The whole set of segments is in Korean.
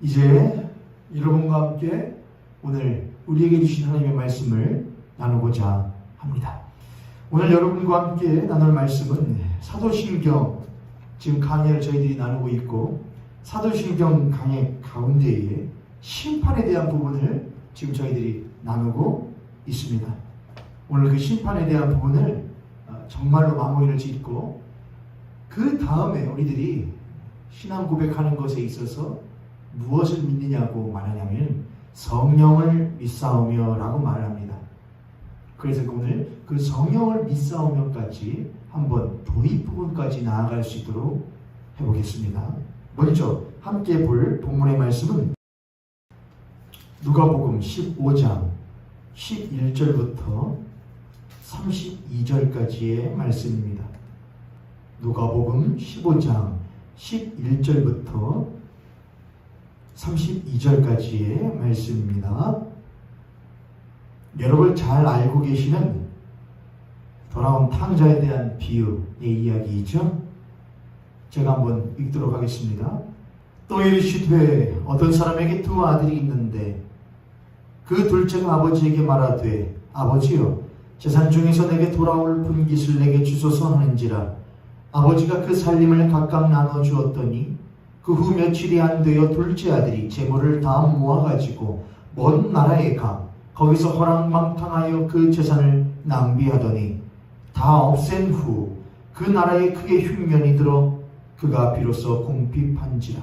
이제 여러분과 함께 오늘 우리에게 주신 하나님의 말씀을 나누고자 합니다. 오늘 여러분과 함께 나눌 말씀은 사도신경, 지금 강의를 저희들이 나누고 있고 사도신경 강의 가운데에 심판에 대한 부분을 지금 저희들이 나누고 있습니다. 오늘 그 심판에 대한 부분을 정말로 마무리를 짓고 그 다음에 우리들이 신앙 고백하는 것에 있어서 무엇을 믿느냐고 말하냐면 성령을 믿사오며 라고 말을 합니다. 그래서 오늘 그 성령을 믿사오며까지 한번 도입 부분까지 나아갈 수 있도록 해보겠습니다. 먼저 함께 볼 본문의 말씀은 누가복음 15장 11절부터 32절까지의 말씀입니다. 누가복음 15장 11절부터 32절까지의 말씀입니다. 여러분 잘 알고 계시는 돌아온 탕자에 대한 비유의 이야기이죠. 제가 한번 읽도록 하겠습니다. 또 이르시되 어떤 사람에게 두 아들이 있는데 그 둘째가 아버지에게 말하되 아버지여 재산 중에서 내게 돌아올 분깃을 내게 주소서 하는지라. 아버지가 그 살림을 각각 나눠 주었더니 그 후 며칠이 안 되어 둘째 아들이 재물을 다 모아가지고 먼 나라에 가 거기서 허랑방탕하여 그 재산을 낭비하더니 다 없앤 후 그 나라에 크게 흉년이 들어 그가 비로소 궁핍한지라.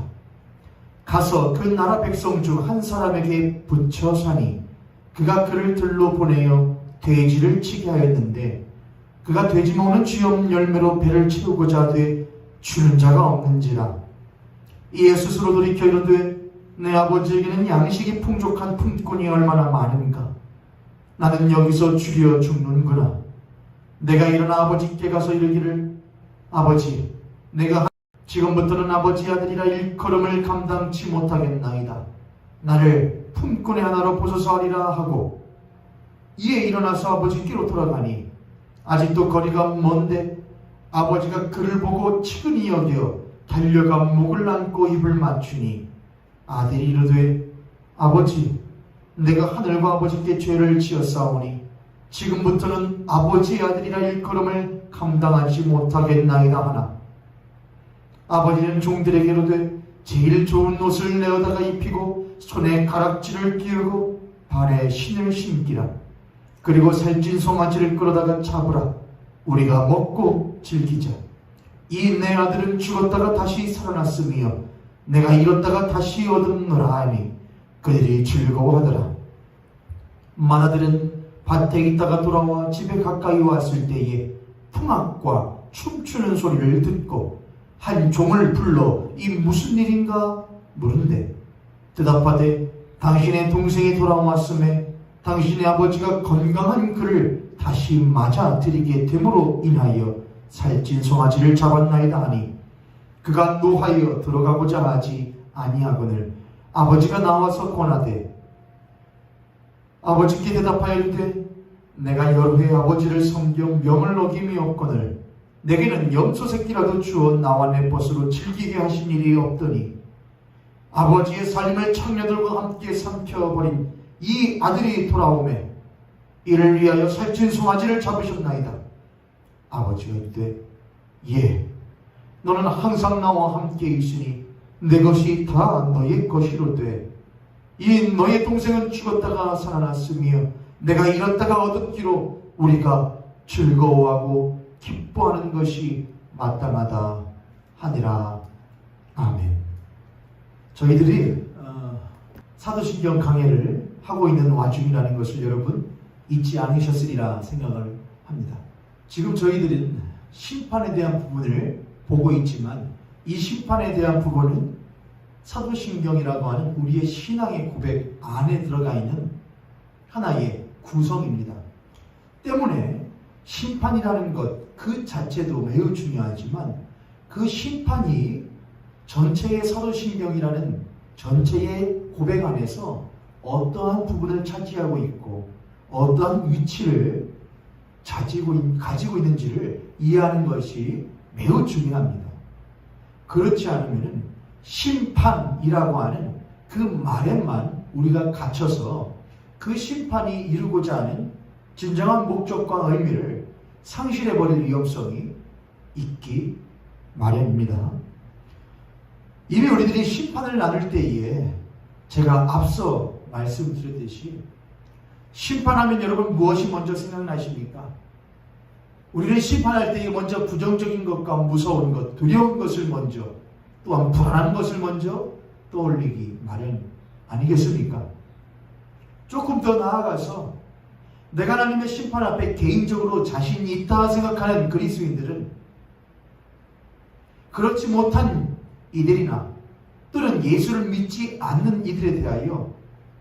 가서 그 나라 백성 중 한 사람에게 붙여 사니 그가 그를 들로 보내어 돼지를 치게 하였는데 그가 돼지 먹는 쥐없는 열매로 배를 채우고자 하되 주는 자가 없는지라. 이에 스스로 돌이켜 이르되 내 아버지에게는 양식이 풍족한 품꾼이 얼마나 많은가. 나는 여기서 주려 죽는구나. 내가 일어나 아버지께 가서 이르기를 아버지 내가 지금부터는 아버지 아들이라 일컬음을 감당치 못하겠나이다. 나를 품꾼의 하나로 보소서 하리라 하고 이에 일어나서 아버지께로 돌아가니 아직도 거리가 먼데 아버지가 그를 보고 측은히 여겨 달려가 목을 안고 입을 맞추니 아들이 이르되 아버지 내가 하늘과 아버지께 죄를 지었사오니 지금부터는 아버지의 아들이라 일컬음을 감당하지 못하겠나이다 하나. 아버지는 종들에게 이르되 제일 좋은 옷을 내어다가 입히고 손에 가락지를 끼우고 발에 신을 신기라. 그리고 살찐 송아지를 끌어다가 잡으라. 우리가 먹고 즐기자. 이 내 아들은 죽었다가 다시 살아났으며 내가 잃었다가 다시 얻었노라 하니 그들이 즐거워하더라. 맏아들은 밭에 있다가 돌아와 집에 가까이 왔을 때에 풍악과 춤추는 소리를 듣고 한 종을 불러 이 무슨 일인가 물은데 대답하되 당신의 동생이 돌아왔음에 당신의 아버지가 건강한 그를 다시 맞아 들이게 됨으로 인하여 살찐 송아지를 잡았나이다 하니 그가 노하여 들어가고자 하지 아니하거늘 아버지가 나와서 권하되 아버지께 대답하여 이르되 내가 여러 해 아버지를 섬겨 명을 어김이 없거늘 내게는 염소 새끼라도 주어 나와 내 벗으로 즐기게 하신 일이 없더니 아버지의 삶을 청년들과 함께 삼켜버린 이 아들이 돌아오매 이를 위하여 살찐 송아지를 잡으셨나이다. 아버지가 이르되 예 너는 항상 나와 함께 있으니 내 것이 다 너의 것이로되 이 너의 동생은 죽었다가 살아났으며 내가 잃었다가 얻었기로 우리가 즐거워하고 기뻐하는 것이 마땅하다 하니라. 아멘. 저희들이 사도신경 강해를 하고 있는 와중이라는 것을 여러분 잊지 않으셨으리라 생각을 합니다. 지금 저희들은 심판에 대한 부분을 보고 있지만 이 심판에 대한 부분은 사도신경이라고 하는 우리의 신앙의 고백 안에 들어가 있는 하나의 구성입니다. 때문에 심판이라는 것 그 자체도 매우 중요하지만 그 심판이 전체의 사도신경이라는 전체의 고백 안에서 어떠한 부분을 차지하고 있고 어떠한 위치를 가지고 있는지를 이해하는 것이 매우 중요합니다. 그렇지 않으면 심판이라고 하는 그 말에만 우리가 갇혀서 그 심판이 이루고자 하는 진정한 목적과 의미를 상실해버릴 위험성이 있기 마련입니다. 이미 우리들이 심판을 나눌 때에 제가 앞서 말씀드렸듯이 심판하면 여러분 무엇이 먼저 생각나십니까? 우리는 심판할 때에 먼저 부정적인 것과 무서운 것, 두려운 것을 먼저, 또한 불안한 것을 먼저 떠올리기 마련 아니겠습니까? 조금 더 나아가서 내가 하나님의 심판 앞에 개인적으로 자신이 있다 생각하는 그리스도인들은 그렇지 못한 이들이나 또는 예수를 믿지 않는 이들에 대하여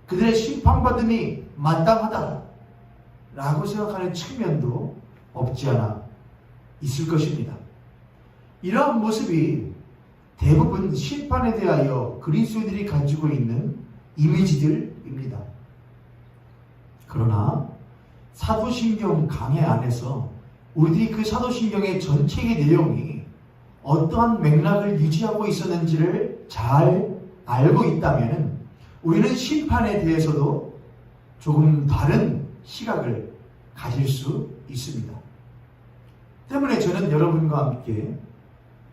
그들의 심판받음이 마땅하다라고 생각하는 측면도 없지 않아 있을 것입니다. 이러한 모습이 대부분 심판에 대하여 그리스도인들이 가지고 있는 이미지들입니다. 그러나 사도신경 강해 안에서 우리들이 그 사도신경의 전체의 내용이 어떠한 맥락을 유지하고 있었는지를 잘 알고 있다면 우리는 심판에 대해서도 조금 다른 시각을 가질 수 있습니다. 때문에 저는 여러분과 함께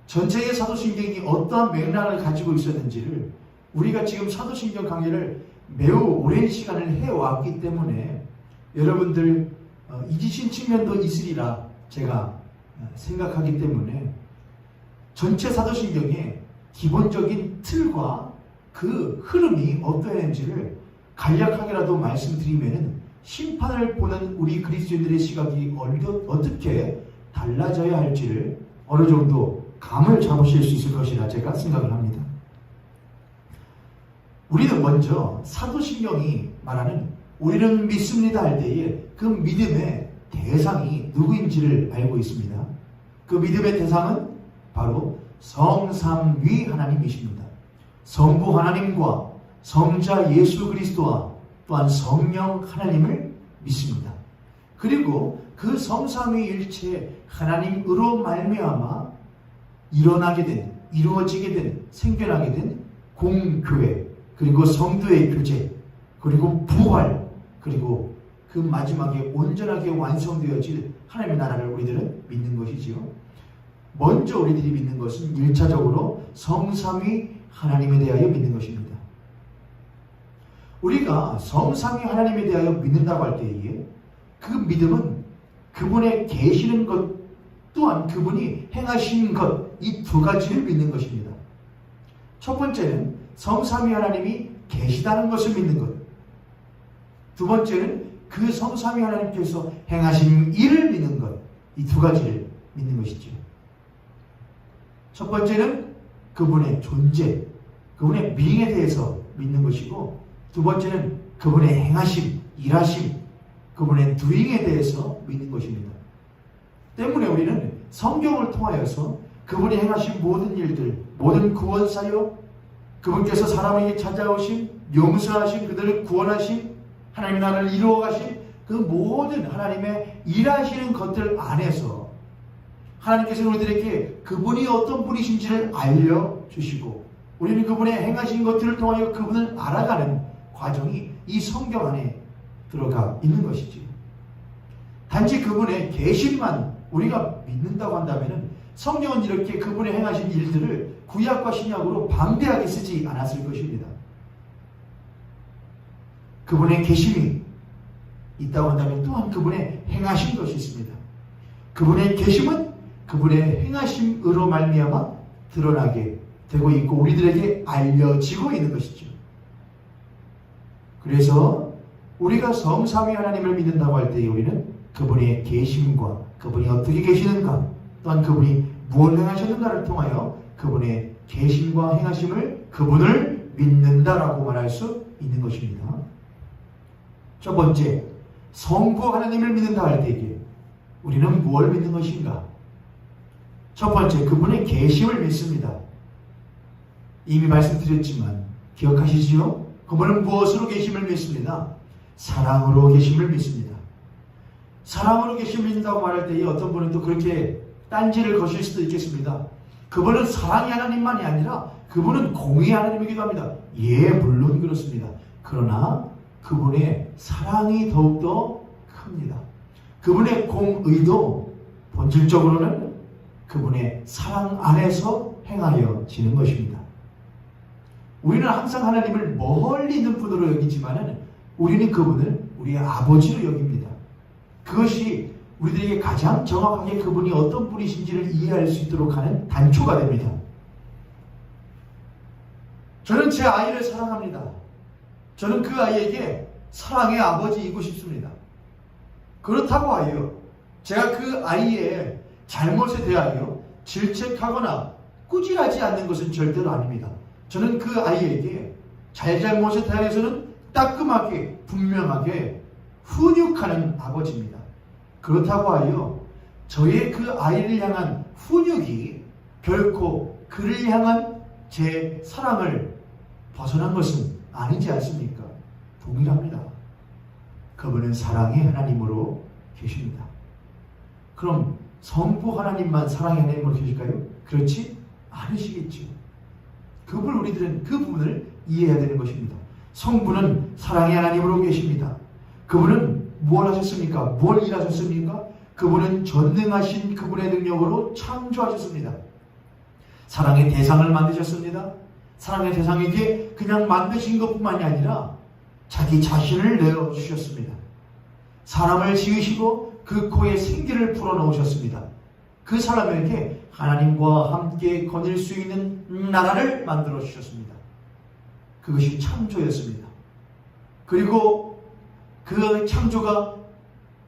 전체의 사도신경이 어떠한 맥락을 가지고 있었는지를 우리가 지금 사도신경 강의를 매우 오랜 시간을 해왔기 때문에 여러분들 잊으신 측면도 있으리라 제가 생각하기 때문에 전체 사도신경의 기본적인 틀과 그 흐름이 어떠했는지를 간략하게라도 말씀드리면 심판을 보는 우리 그리스도인들의 시각이 어떻게 달라져야 할지를 어느 정도 감을 잡으실 수 있을 것이라 제가 생각을 합니다. 우리는 먼저 사도신경이 말하는 우리는 믿습니다 할 때에 그 믿음의 대상이 누구인지를 알고 있습니다. 그 믿음의 대상은 바로 성삼위 하나님이십니다. 성부 하나님과 성자 예수 그리스도와 또한 성령 하나님을 믿습니다. 그리고 그 성삼위일체 하나님으로 말미암아 일어나게 된, 이루어지게 된, 생겨나게 된 공교회, 그리고 성도의 교제, 그리고 부활, 그리고 그 마지막에 온전하게 완성되어질 하나님의 나라를 우리들은 믿는 것이지요. 먼저 우리들이 믿는 것은 1차적으로 성삼위 하나님에 대하여 믿는 것입니다. 우리가 성삼위 하나님에 대하여 믿는다고 할 때에 그 믿음은 그분의 계시는 것 또한 그분이 행하신 것, 이 두 가지를 믿는 것입니다. 첫 번째는 성삼위 하나님이 계시다는 것을 믿는 것. 두 번째는 그 성삼위 하나님께서 행하신 일을 믿는 것. 이 두 가지를 믿는 것이죠. 첫 번째는 그분의 존재, 그분의 being에 대해서 믿는 것이고, 두 번째는 그분의 행하심, 일하심, 그분의 doing에 대해서 믿는 것입니다. 때문에 우리는 성경을 통하여서 그분이 행하신 모든 일들, 모든 구원사역, 그분께서 사람에게 찾아오신, 용서하신, 그들을 구원하신, 하나님의 나라를 이루어가신 그 모든 하나님의 일하시는 것들 안에서 하나님께서는 우리들에게 그분이 어떤 분이신지를 알려주시고 우리는 그분의 행하신 것들을 통하여 그분을 알아가는 과정이 이 성경 안에 들어가 있는 것이지. 단지 그분의 계심만 우리가 믿는다고 한다면 성경은 이렇게 그분의 행하신 일들을 구약과 신약으로 방대하게 쓰지 않았을 것입니다. 그분의 계심이 있다고 한다면 또한 그분의 행하신 것이 있습니다. 그분의 계심은 그분의 행하심으로 말미암아 드러나게 되고 있고 우리들에게 알려지고 있는 것이죠. 그래서 우리가 성삼위 하나님을 믿는다고 할 때 우리는 그분의 계심과 그분이 어떻게 계시는가 또한 그분이 무엇을 행하셨는가를 통하여 그분의 계심과 행하심을 그분을 믿는다라고 말할 수 있는 것입니다. 첫 번째, 성부 하나님을 믿는다 할 때에 우리는 무엇을 믿는 것인가? 첫 번째, 그분의 계심을 믿습니다. 이미 말씀드렸지만 기억하시지요? 그분은 무엇으로 계심을 믿습니다? 사랑으로 계심을 믿습니다. 사랑으로 계심을 믿는다고 말할 때에 어떤 분은 또 그렇게 딴지를 거실 수도 있겠습니다. 그분은 사랑의 하나님만이 아니라 그분은 공의 하나님이기도 합니다. 예, 물론 그렇습니다. 그러나 그분의 사랑이 더욱더 큽니다. 그분의 공의도 본질적으로는 그분의 사랑 안에서 행하여지는 것입니다. 우리는 항상 하나님을 멀리 있는 분으로 여기지만 우리는 그분을 우리의 아버지로 여깁니다. 그것이 우리들에게 가장 정확하게 그분이 어떤 분이신지를 이해할 수 있도록 하는 단초가 됩니다. 저는 제 아이를 사랑합니다. 저는 그 아이에게 사랑의 아버지이고 싶습니다. 그렇다고 하여 제가 그 아이의 잘못에 대하여 질책하거나 꾸질하지 않는 것은 절대로 아닙니다. 저는 그 아이에게 잘못에 대해서는 따끔하게 분명하게 훈육하는 아버지입니다. 그렇다고 하여 저의 그 아이를 향한 훈육이 결코 그를 향한 제 사랑을 벗어난 것은 아니지 않습니까? 동일합니다. 그분은 사랑의 하나님으로 계십니다. 그럼 성부 하나님만 사랑의 하나님으로 계실까요? 그렇지 않으시겠죠. 우리들은 그 부분을 이해해야 되는 것입니다. 성부는 사랑의 하나님으로 계십니다. 그분은 뭘 하셨습니까? 뭘 일하셨습니까? 그분은 전능하신 그분의 능력으로 창조하셨습니다. 사랑의 대상을 만드셨습니다. 사랑의 대상에게 그냥 만드신 것뿐만이 아니라 자기 자신을 내어주셨습니다. 사람을 지으시고 그 코에 생기를 불어넣으셨습니다. 그 사람에게 하나님과 함께 거닐 수 있는 나라를 만들어 주셨습니다. 그것이 창조였습니다. 그리고 그 창조가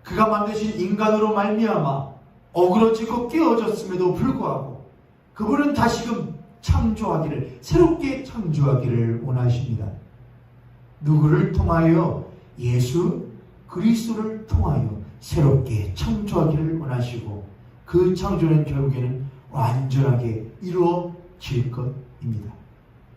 그가 만드신 인간으로 말미암아 어그러지고 깨어졌음에도 불구하고 그분은 다시금 창조하기를, 새롭게 창조하기를 원하십니다. 누구를 통하여? 예수 그리스도를 통하여 새롭게 창조하기를 원하시고 그 창조는 결국에는 완전하게 이루어질 것입니다.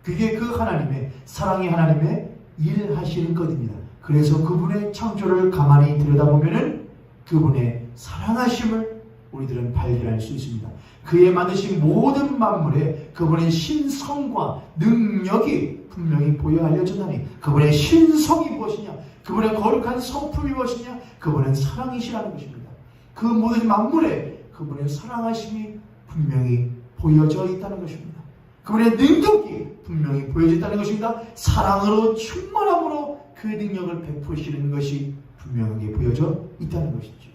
그게 그 하나님의, 사랑의 하나님의 일하시는 것입니다. 그래서 그분의 창조를 가만히 들여다보면은 그분의 사랑하심을 우리들은 발견할 수 있습니다. 그의 만드신 모든 만물에 그분의 신성과 능력이 분명히 보여 알려졌나니 그분의 신성이 무엇이냐? 그분의 거룩한 성품이 무엇이냐? 그분은 사랑이시라는 것입니다. 그 모든 만물에 그분의 사랑하심이 분명히 보여져 있다는 것입니다. 그분의 능력이 분명히 보여져 있다는 것입니다. 사랑으로 충만함으로 그 능력을 베푸시는 것이 분명하게 보여져 있다는 것이죠.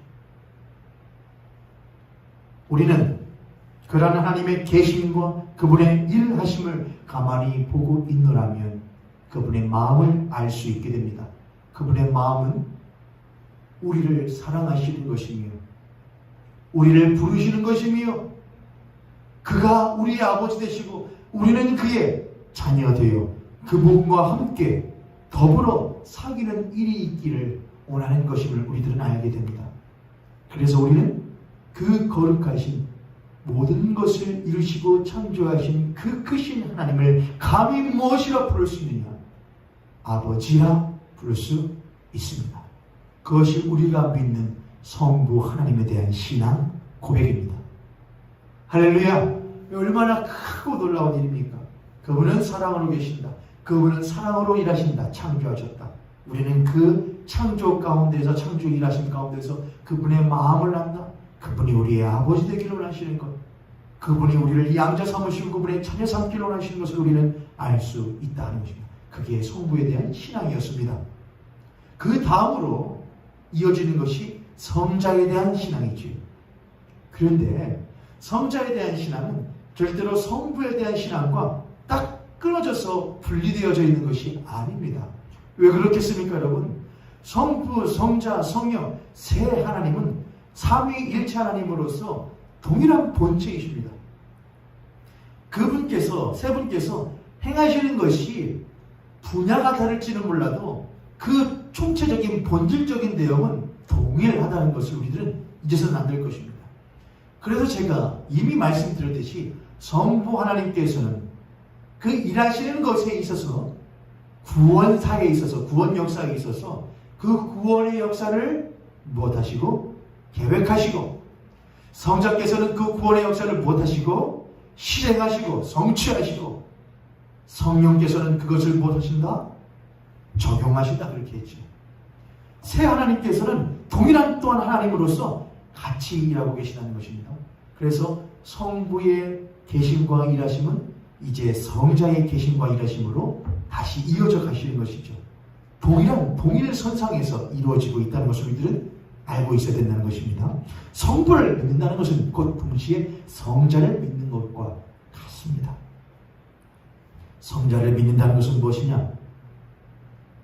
우리는 그러한 하나님의 계심과 그분의 일하심을 가만히 보고 있노라면 그분의 마음을 알 수 있게 됩니다. 그분의 마음은 우리를 사랑하시는 것이며 우리를 부르시는 것이며 그가 우리의 아버지 되시고 우리는 그의 자녀 되어 그분과 함께 더불어 사귀는 일이 있기를 원하는 것임을 우리들은 알게 됩니다. 그래서 우리는 그 거룩하신 모든 것을 이루시고 창조하신 그 크신 하나님을 감히 무엇이라 부를 수 있느냐? 아버지라 부를 수 있습니다. 그것이 우리가 믿는 성부 하나님에 대한 신앙 고백입니다. 할렐루야! 얼마나 크고 놀라운 일입니까? 그분은 사랑으로 계신다. 그분은 사랑으로 일하신다. 창조하셨다. 우리는 그 창조 가운데서, 창조 일하신 가운데서 그분의 마음을 안다. 그분이 우리의 아버지 되기를 원하시는 것, 그분이 우리를 양자 삼으시고 그분의 자녀 삼기를 원하시는 것을 우리는 알 수 있다는 것입니다. 그게 성부에 대한 신앙이었습니다. 그 다음으로 이어지는 것이 성자에 대한 신앙이죠. 그런데 성자에 대한 신앙은 절대로 성부에 대한 신앙과 딱 끊어져서 분리되어져 있는 것이 아닙니다. 왜 그렇겠습니까, 여러분? 성부, 성자, 성령 세 하나님은 삼위일체 하나님으로서 동일한 본체이십니다. 그분께서, 세 분께서 행하시는 것이 분야가 다를지는 몰라도 그 총체적인 본질적인 내용은 동일하다는 것을 우리들은 잊어서는 안 될 것입니다. 그래서 제가 이미 말씀드렸듯이 성부 하나님께서는 그 일하시는 것에 있어서 구원사에 있어서, 구원 역사에 있어서 그 구원의 역사를 무엇하시고 계획하시고, 성자께서는 그 구원의 역사를 무엇하시고 실행하시고 성취하시고, 성령께서는 그것을 무엇하신다? 적용하신다 그렇게 했죠. 새 하나님께서는 동일한 또한 하나님으로서 같이 일하고 계시다는 것입니다. 그래서 성부의 계심과 일하심은 이제 성자의 계심과 일하심으로 다시 이어져 가시는 것이죠. 동일 선상에서 이루어지고 있다는 것을 우리들은 알고 있어야 된다는 것입니다. 성부를 믿는다는 것은 곧 동시에 성자를 믿는 것과 같습니다. 성자를 믿는다는 것은 무엇이냐?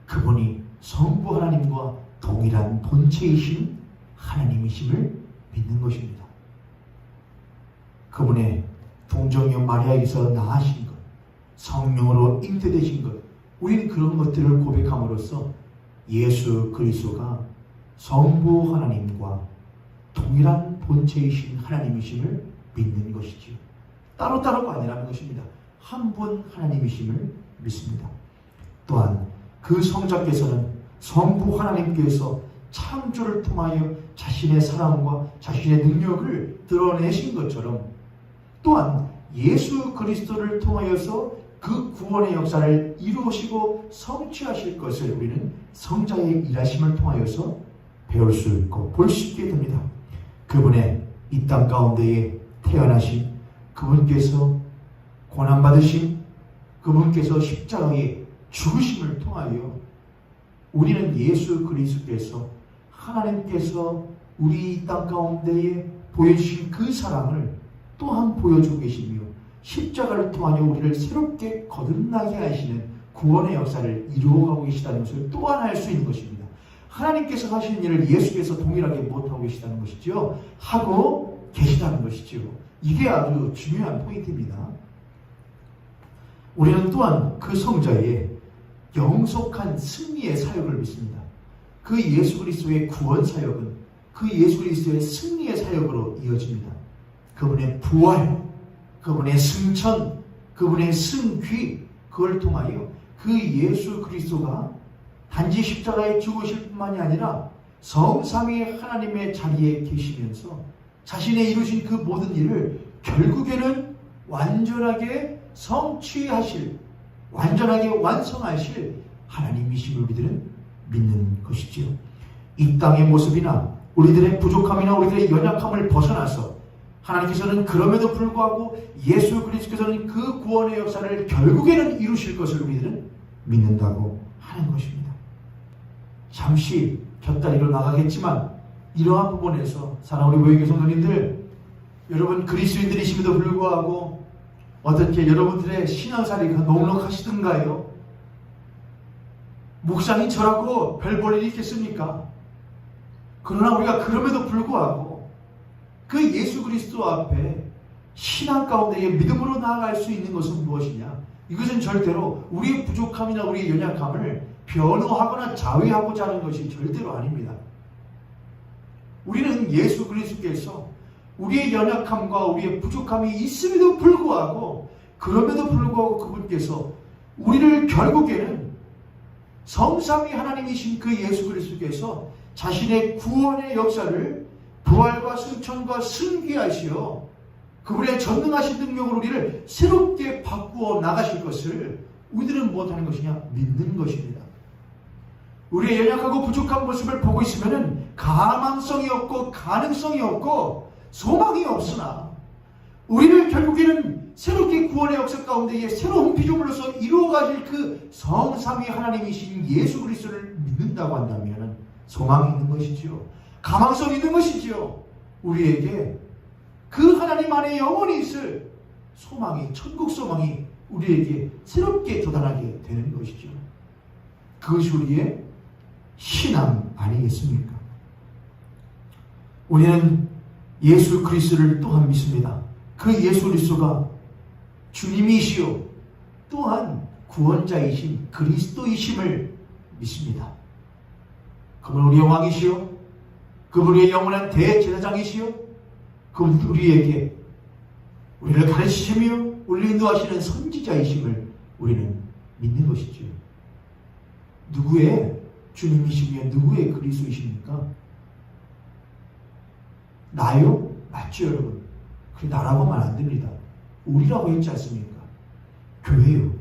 그분이 성부 하나님과 동일한 본체이신 하나님이심을 믿는 것입니다. 그분의 동정녀 마리아에게서 나으신 것, 성령으로 잉태되신 것, 우리는 그런 것들을 고백함으로써 예수 그리스도가 성부 하나님과 동일한 본체이신 하나님이심을 믿는 것이지요. 따로따로가 아니라는 것입니다. 한 분 하나님이심을 믿습니다. 또한 그 성자께서는 성부 하나님께서 창조를 통하여 자신의 사랑과 자신의 능력을 드러내신 것처럼 또한 예수 그리스도를 통하여서 그 구원의 역사를 이루시고 성취하실 것을 우리는 성자의 일하심을 통하여서 배울 수 있고 볼 수 있게 됩니다. 그분의 이 땅 가운데에 태어나신 그분께서 고난받으신 그분께서 십자가에 죽으심을 통하여 우리는 예수 그리스도께서 하나님께서 우리 이 땅 가운데에 보여주신 그 사랑을 또한 보여주고 계시며 십자가를 통하여 우리를 새롭게 거듭나게 하시는 구원의 역사를 이루어가고 계시다는 것을 또한 알 수 있는 것입니다. 하나님께서 하시는 일을 예수께서 동일하게 못하고 계시다는 것이죠. 하고 계시다는 것이죠. 이게 아주 중요한 포인트입니다. 우리는 또한 그 성자의 영속한 승리의 사역을 믿습니다. 그 예수 그리스도의 구원 사역은 그 예수 그리스도의 승리의 사역으로 이어집니다. 그분의 부활, 그분의 승천, 그분의 승귀, 그걸 통하여 그 예수 그리스도가 단지 십자가에 죽으실 뿐만이 아니라 성삼위 하나님의 자리에 계시면서 자신의 이루신 그 모든 일을 결국에는 완전하게 성취하실, 완전하게 완성하실 하나님이심을 우리들은 믿는 것이지요. 이 땅의 모습이나 우리들의 부족함이나 우리들의 연약함을 벗어나서 하나님께서는 그럼에도 불구하고 예수 그리스도께서는 그 구원의 역사를 결국에는 이루실 것을 우리들은 믿는다고 하는 것입니다. 잠시 곁다리로 나가겠지만 이러한 부분에서 사랑하는 우리 모여계 성도님들, 여러분 그리스도인들이심에도 불구하고 어떻게 여러분들의 신앙살이가 넉넉하시던가요? 묵상이 저라고 별 볼 일이 있겠습니까? 그러나 우리가 그럼에도 불구하고 그 예수 그리스도 앞에 신앙 가운데에 믿음으로 나아갈 수 있는 것은 무엇이냐? 이것은 절대로 우리의 부족함이나 우리의 연약함을 변호하거나 자위하고자 하는 것이 절대로 아닙니다. 우리는 예수 그리스도께서 우리의 연약함과 우리의 부족함이 있음에도 불구하고 그럼에도 불구하고 그분께서 우리를 결국에는 성삼위 하나님이신 그 예수 그리스도께서 자신의 구원의 역사를 부활과 승천과 승귀하시어 그분의 전능하신 능력으로 우리를 새롭게 바꾸어 나가실 것을 우리들은 무엇하는 것이냐? 믿는 것입니다. 우리의 연약하고 부족한 모습을 보고 있으면 가망성이 없고 가능성이 없고 소망이 없으나 우리를 결국에는 새롭게 구원의 역사 가운데에 새로운 피조물로서 이루어가실 그 성삼위 하나님이신 예수 그리스도를 믿는다고 한다면 소망이 있는 것이지요. 가망성이 있는 것이지요. 우리에게 그 하나님 안에 영원히 있을 소망이, 천국 소망이 우리에게 새롭게 도달하게 되는 것이죠. 그것이 우리의 신앙 아니겠습니까? 우리는 예수 그리스도를 또한 믿습니다. 그 예수 그리스도가 주님이시요 또한 구원자이신 그리스도이심을 믿습니다. 그분 우리의 왕이시요, 그분 우리의 영원한 대제사장이시요, 그분 우리에게 우리를 가르치시며 우리를 인도하시는 선지자이심을 우리는 믿는 것이죠. 누구의 주님이시며 누구의 그리스도이십니까? 나요? 맞죠 여러분? 그 나라고 하면 안 됩니다. 우리라고 했지 않습니까? 교회요.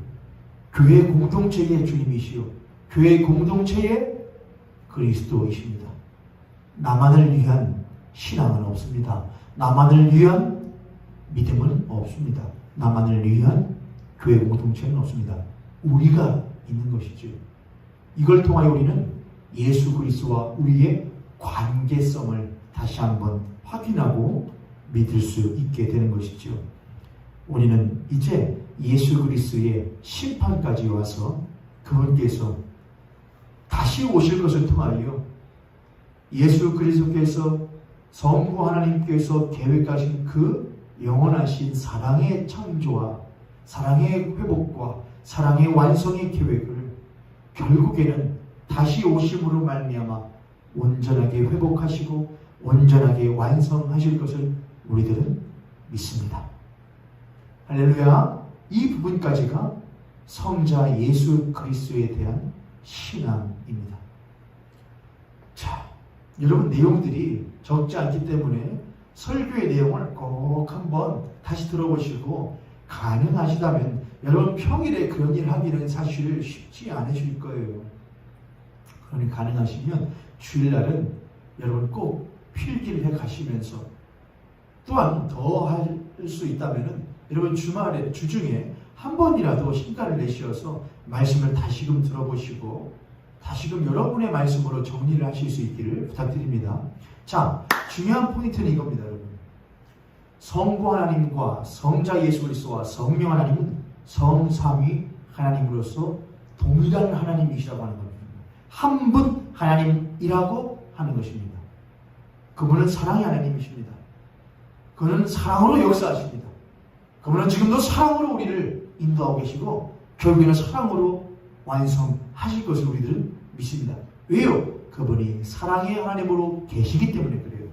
교회 공동체의 주님이시요 교회 공동체의 그리스도이십니다. 나만을 위한 신앙은 없습니다. 나만을 위한 믿음은 없습니다. 나만을 위한 교회 공동체는 없습니다. 우리가 있는 것이죠. 이걸 통하여 우리는 예수 그리스도와 우리의 관계성을 다시 한번 확인하고 믿을 수 있게 되는 것이죠. 우리는 이제 예수 그리스도의 심판까지 와서 그분께서 다시 오실 것을 통하여 예수 그리스도께서 성부 하나님께서 계획하신 그 영원하신 사랑의 창조와 사랑의 회복과 사랑의 완성의 계획을 결국에는 다시 오심으로 말미암아 온전하게 회복하시고 온전하게 완성하실 것을 우리들은 믿습니다. 할렐루야. 이 부분까지가 성자 예수 그리스도에 대한 신앙입니다. 자, 여러분 내용들이 적지 않기 때문에 설교의 내용을 꼭 한번 다시 들어보시고 가능하시다면 여러분 평일에 그런 일 하기는 사실 쉽지 않으실 거예요. 그러니 가능하시면 주일날은 여러분 꼭 필기를 해 가시면서 또한 더 할 수 있다면 여러분 주말에 주중에 한 번이라도 시간을 내셔서 말씀을 다시금 들어보시고 다시금 여러분의 말씀으로 정리를 하실 수 있기를 부탁드립니다. 자, 중요한 포인트는 이겁니다, 여러분. 성부 하나님과 성자 예수 그리스도와 성령 하나님은 성삼위 하나님으로서 동일한 하나님이시라고 하는 겁니다. 한 분 하나님이라고 하는 것입니다. 그분은 사랑의 하나님이십니다. 그분은 사랑으로 역사하십니다. 그분은 지금도 사랑으로 우리를 인도하고 계시고 결국에는 사랑으로 완성하실 것을 우리들은 믿습니다. 왜요? 그분이 사랑의 하나님으로 계시기 때문에 그래요.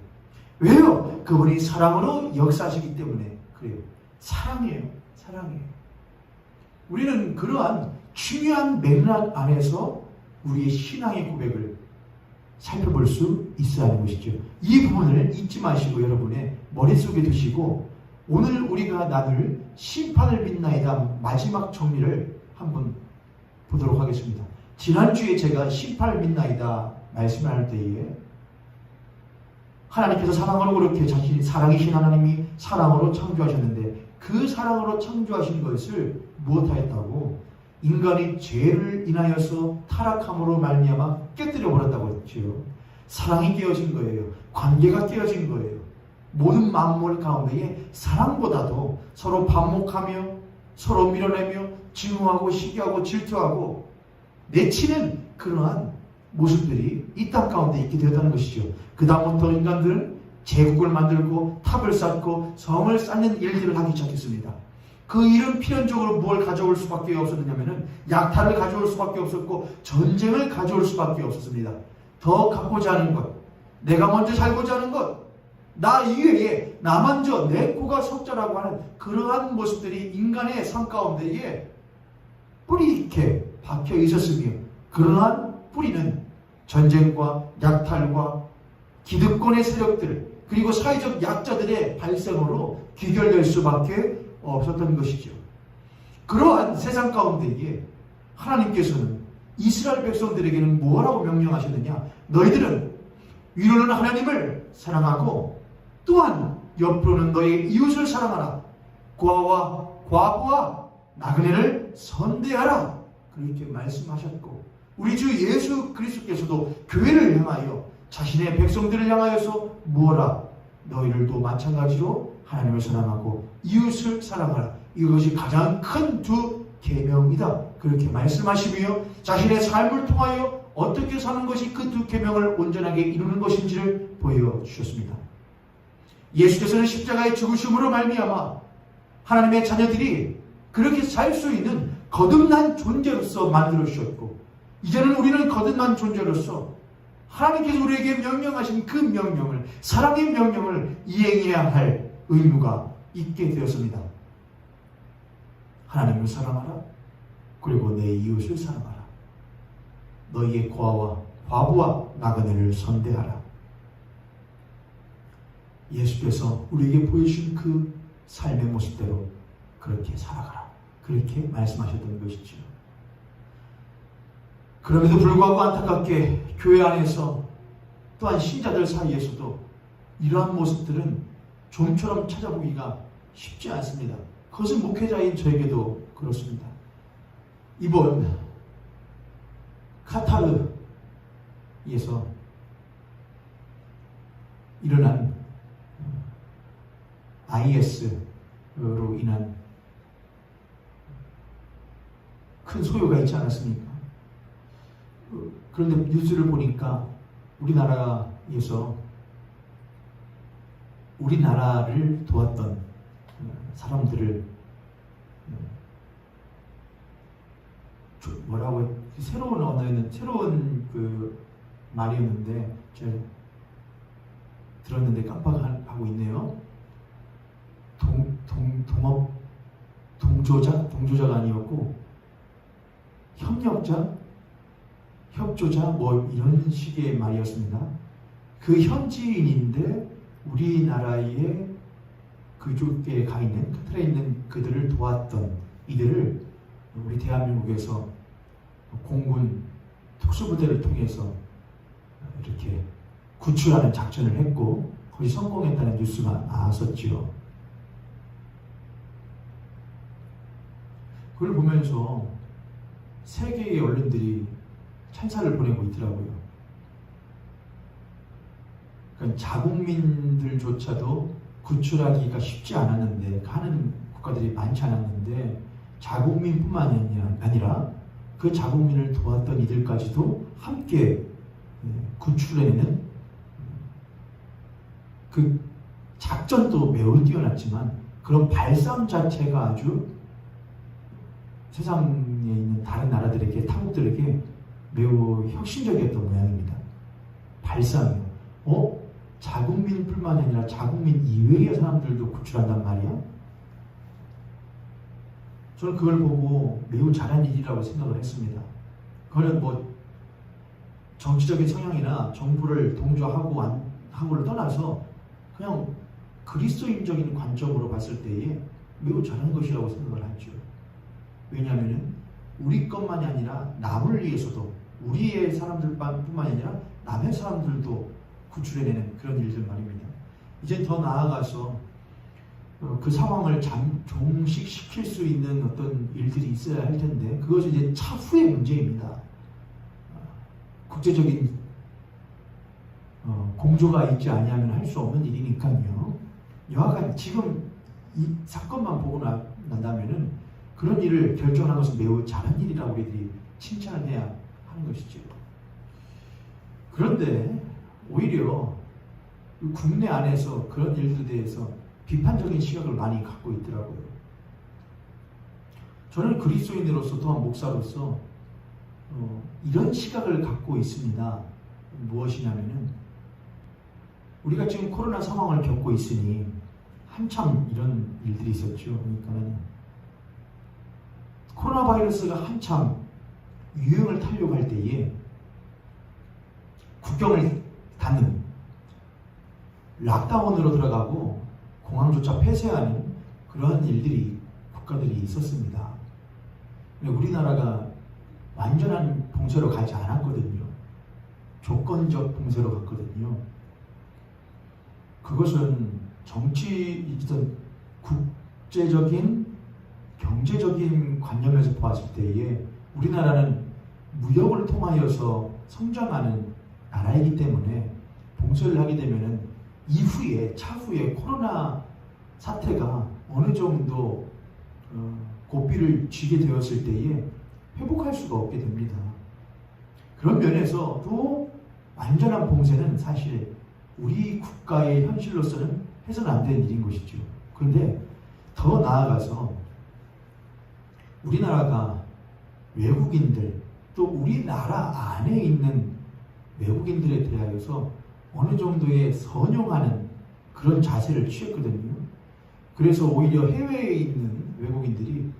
왜요? 그분이 사랑으로 역사하시기 때문에 그래요. 사랑이에요. 사랑이에요. 우리는 그러한 중요한 맥락 안에서 우리의 신앙의 고백을 살펴볼 수 있어야 하는 것이죠. 이 부분을 잊지 마시고 여러분의 머릿속에 두시고 오늘 우리가 나눌 심판을 믿나이다 마지막 정리를 한번 보도록 하겠습니다. 지난주에 제가 심판을 믿나이다 말씀을 할 때에 하나님께서 사랑으로 그렇게 자신이 사랑이신 하나님이 사랑으로 창조하셨는데 그 사랑으로 창조하신 것을 무엇하였다고? 인간이 죄를 인하여서 타락함으로 말미암아 깨뜨려 버렸다고 했죠. 사랑이 깨어진 거예요. 관계가 깨어진 거예요. 모든 만물 가운데에 사랑보다도 서로 반목하며 서로 밀어내며 증오하고 시기하고 질투하고 내치는 그러한 모습들이 이 땅 가운데 있게 되었다는 것이죠. 그 다음부터 인간들은 제국을 만들고 탑을 쌓고 성을 쌓는 일들을 하기 시작했습니다. 그 일은 필연적으로 뭘 가져올 수밖에 없었느냐면은 약탈을 가져올 수밖에 없었고 전쟁을 가져올 수밖에 없었습니다. 더 갖고자 하는 것, 내가 먼저 살고자 하는 것, 나 이외에 나 먼저 내 코가 석자라고 하는 그러한 모습들이 인간의 삶 가운데에 뿌리 있게 박혀 있었으며 그러한 뿌리는 전쟁과 약탈과 기득권의 세력들 그리고 사회적 약자들의 발생으로 귀결될 수밖에 없었던 것이죠. 그러한 세상 가운데에 하나님께서는 이스라엘 백성들에게는 뭐라고 명령하셨느냐? 너희들은 위로는 하나님을 사랑하고 또한 옆으로는 너희 이웃을 사랑하라. 고아와 과부와 나그네를 선대하라. 그렇게 말씀하셨고 우리 주 예수 그리스도께서도 교회를 향하여 자신의 백성들을 향하여서 무엇라? 너희들도 마찬가지로 하나님을 사랑하고 이웃을 사랑하라. 이것이 가장 큰 두 계명이다. 그렇게 말씀하시며 자신의 삶을 통하여 어떻게 사는 것이 그 두 계명을 온전하게 이루는 것인지를 보여주셨습니다. 예수께서는 십자가의 죽으심으로 말미암아 하나님의 자녀들이 그렇게 살 수 있는 거듭난 존재로서 만들어 주셨고 이제는 우리는 거듭난 존재로서 하나님께서 우리에게 명령하신 그 명령을 사랑의 명령을 이행해야 할 의무가 있게 되었습니다. 하나님을 사랑하라. 그리고 내 이웃을 사랑하라. 너희의 고아와 과부와 나그네를 선대하라. 예수께서 우리에게 보여주신 그 삶의 모습대로 그렇게 살아가라. 그렇게 말씀하셨던 것이죠. 그럼에도 불구하고 안타깝게 교회 안에서 또한 신자들 사이에서도 이러한 모습들은 좀처럼 찾아보기가 쉽지 않습니다. 그것은 목회자인 저에게도 그렇습니다. 이번 카타르에서 일어난 IS로 인한 큰 소요가 있지 않았습니까? 그런데 뉴스를 보니까 우리나라에서 우리나라를 도왔던 사람들을 뭐라고 새로운 언어에는 새로운 그 말이었는데 제가 들었는데 깜빡하고 있네요. 동조자가 아니었고 협조자 뭐 이런 식의 말이었습니다. 그 현지인인데 우리나라의 그쪽에 가 있는 카타르에 있는 그들을 도왔던 이들을 우리 대한민국에서 공군 특수부대를 통해서 이렇게 구출하는 작전을 했고 거의 성공했다는 뉴스가 나왔었지요. 그걸 보면서 세계의 언론들이 찬사를 보내고 있더라고요. 그러니까 자국민들조차도 구출하기가 쉽지 않았는데, 가는 국가들이 많지 않았는데, 자국민뿐만이 아니라 그 자국민을 도왔던 이들까지도 함께 구출해내는 그 작전도 매우 뛰어났지만 그런 발상 자체가 아주 세상에 있는 다른 나라들에게, 타국들에게 매우 혁신적이었던 모양입니다. 발상이요. 자국민뿐만 아니라 자국민 이외의 사람들도 구출한단 말이야? 저는 그걸 보고 매우 잘한 일이라고 생각을 했습니다. 그거는 뭐 정치적인 성향이나 정부를 동조하고 안 하고를 떠나서 그냥 그리스도인적인 관점으로 봤을 때에 매우 잘한 것이라고 생각을 하죠. 왜냐하면 우리 것만이 아니라 남을 위해서도, 우리의 사람들뿐만이 아니라 남의 사람들도 구출해내는 그런 일들 말입니다. 이제 더 나아가서 그 상황을 종식시킬 수 있는 어떤 일들이 있어야 할 텐데, 그것은 이제 차후의 문제입니다. 국제적인 공조가 있지 아니하면 할 수 없는 일이니까요. 여하간 지금 이 사건만 보고 난다면은 그런 일을 결정한 것은 매우 잘한 일이라고 우리들이 칭찬을 해야 하는 것이죠. 그런데 오히려 국내 안에서 그런 일들에 대해서 비판적인 시각을 많이 갖고 있더라고요. 저는 그리스도인으로서 또한 목사로서 이런 시각을 갖고 있습니다. 무엇이냐면은 우리가 지금 코로나 상황을 겪고 있으니 한참 이런 일들이 있었죠. 그러니까 코로나 바이러스가 한참 유행을 타려고 할 때에 국경을 닫는 락다운으로 들어가고 공항조차 폐쇄하는 그런 일들이, 국가들이 있었습니다. 우리나라가 완전한 봉쇄로 가지 않았거든요. 조건적 봉쇄로 갔거든요. 그것은 국제적인 경제적인 관념에서 보았을 때에 우리나라는 무역을 통하여서 성장하는 나라이기 때문에 봉쇄를 하게 되면은 차후에 코로나 사태가 어느 정도 고삐를 쥐게 되었을 때에 회복할 수가 없게 됩니다. 그런 면에서도 완전한 봉쇄는 사실 우리 국가의 현실로서는 해서는 안 되는 일인 것이죠. 그런데 더 나아가서 우리나라가 외국인들, 또 우리나라 안에 있는 외국인들에 대하여서 어느 정도의 선용하는 그런 자세를 취했거든요. 그래서 오히려 해외에 있는 외국인들이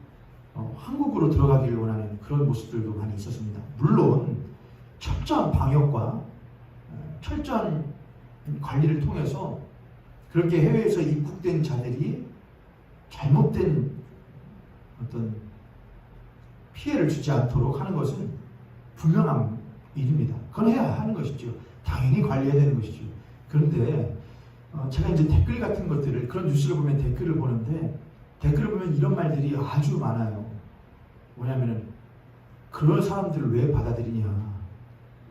한국으로 들어가기를 원하는 그런 모습들도 많이 있었습니다. 물론 철저한 방역과 철저한 관리를 통해서 그렇게 해외에서 입국된 자들이 잘못된 어떤 피해를 주지 않도록 하는 것은 분명한 일입니다. 그건 해야 하는 것이죠. 당연히 관리해야 되는 것이죠. 그런데 제가 이제 댓글 같은 것들을, 그런 뉴스를 보면 댓글을 보는데, 댓글을 보면 이런 말들이 아주 많아요. 뭐냐면은, 그런 사람들을 왜 받아들이냐,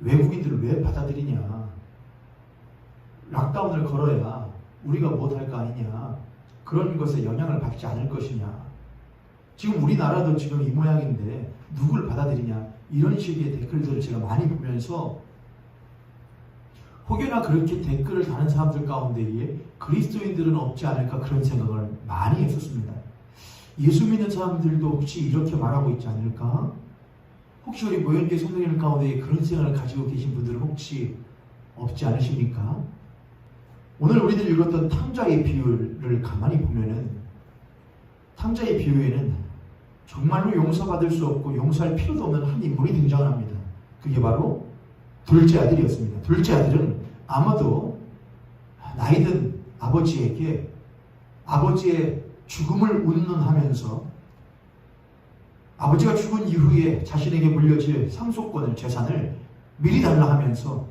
외국인들을 왜 받아들이냐, 락다운을 걸어야 우리가 못할 거 아니냐, 그런 것에 영향을 받지 않을 것이냐, 지금 우리나라도 지금 이 모양인데 누굴 받아들이냐, 이런 식의 댓글들을 제가 많이 보면서 혹여나 그렇게 댓글을 다는 사람들 가운데에 그리스도인들은 없지 않을까, 그런 생각을 많이 했었습니다. 예수 믿는 사람들도 혹시 이렇게 말하고 있지 않을까? 혹시 우리 모현계 성도님 가운데 그런 생각을 가지고 계신 분들은 혹시 없지 않으십니까? 오늘 우리들이 읽었던 탕자의 비유를 가만히 보면은, 탕자의 비유에는 정말로 용서받을 수 없고 용서할 필요도 없는 한 인물이 등장을 합니다. 그게 바로 둘째 아들이었습니다. 둘째 아들은 아마도 나이든 아버지에게 아버지의 죽음을 운운하면서 아버지가 죽은 이후에 자신에게 물려질 상속권을, 재산을 미리 달라 하면서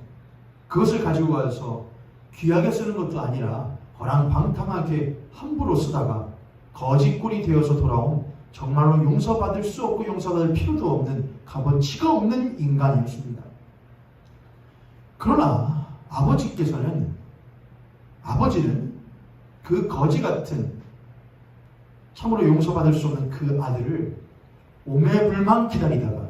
그것을 가지고 가서 귀하게 쓰는 것도 아니라 허랑방탕하게 함부로 쓰다가 거지꼴이 되어서 돌아온, 정말로 용서받을 수 없고 용서받을 필요도 없는, 값어치가 없는 인간이었습니다. 그러나 아버지는 그 거지 같은, 참으로 용서받을 수 없는 그 아들을 오매불망 기다리다가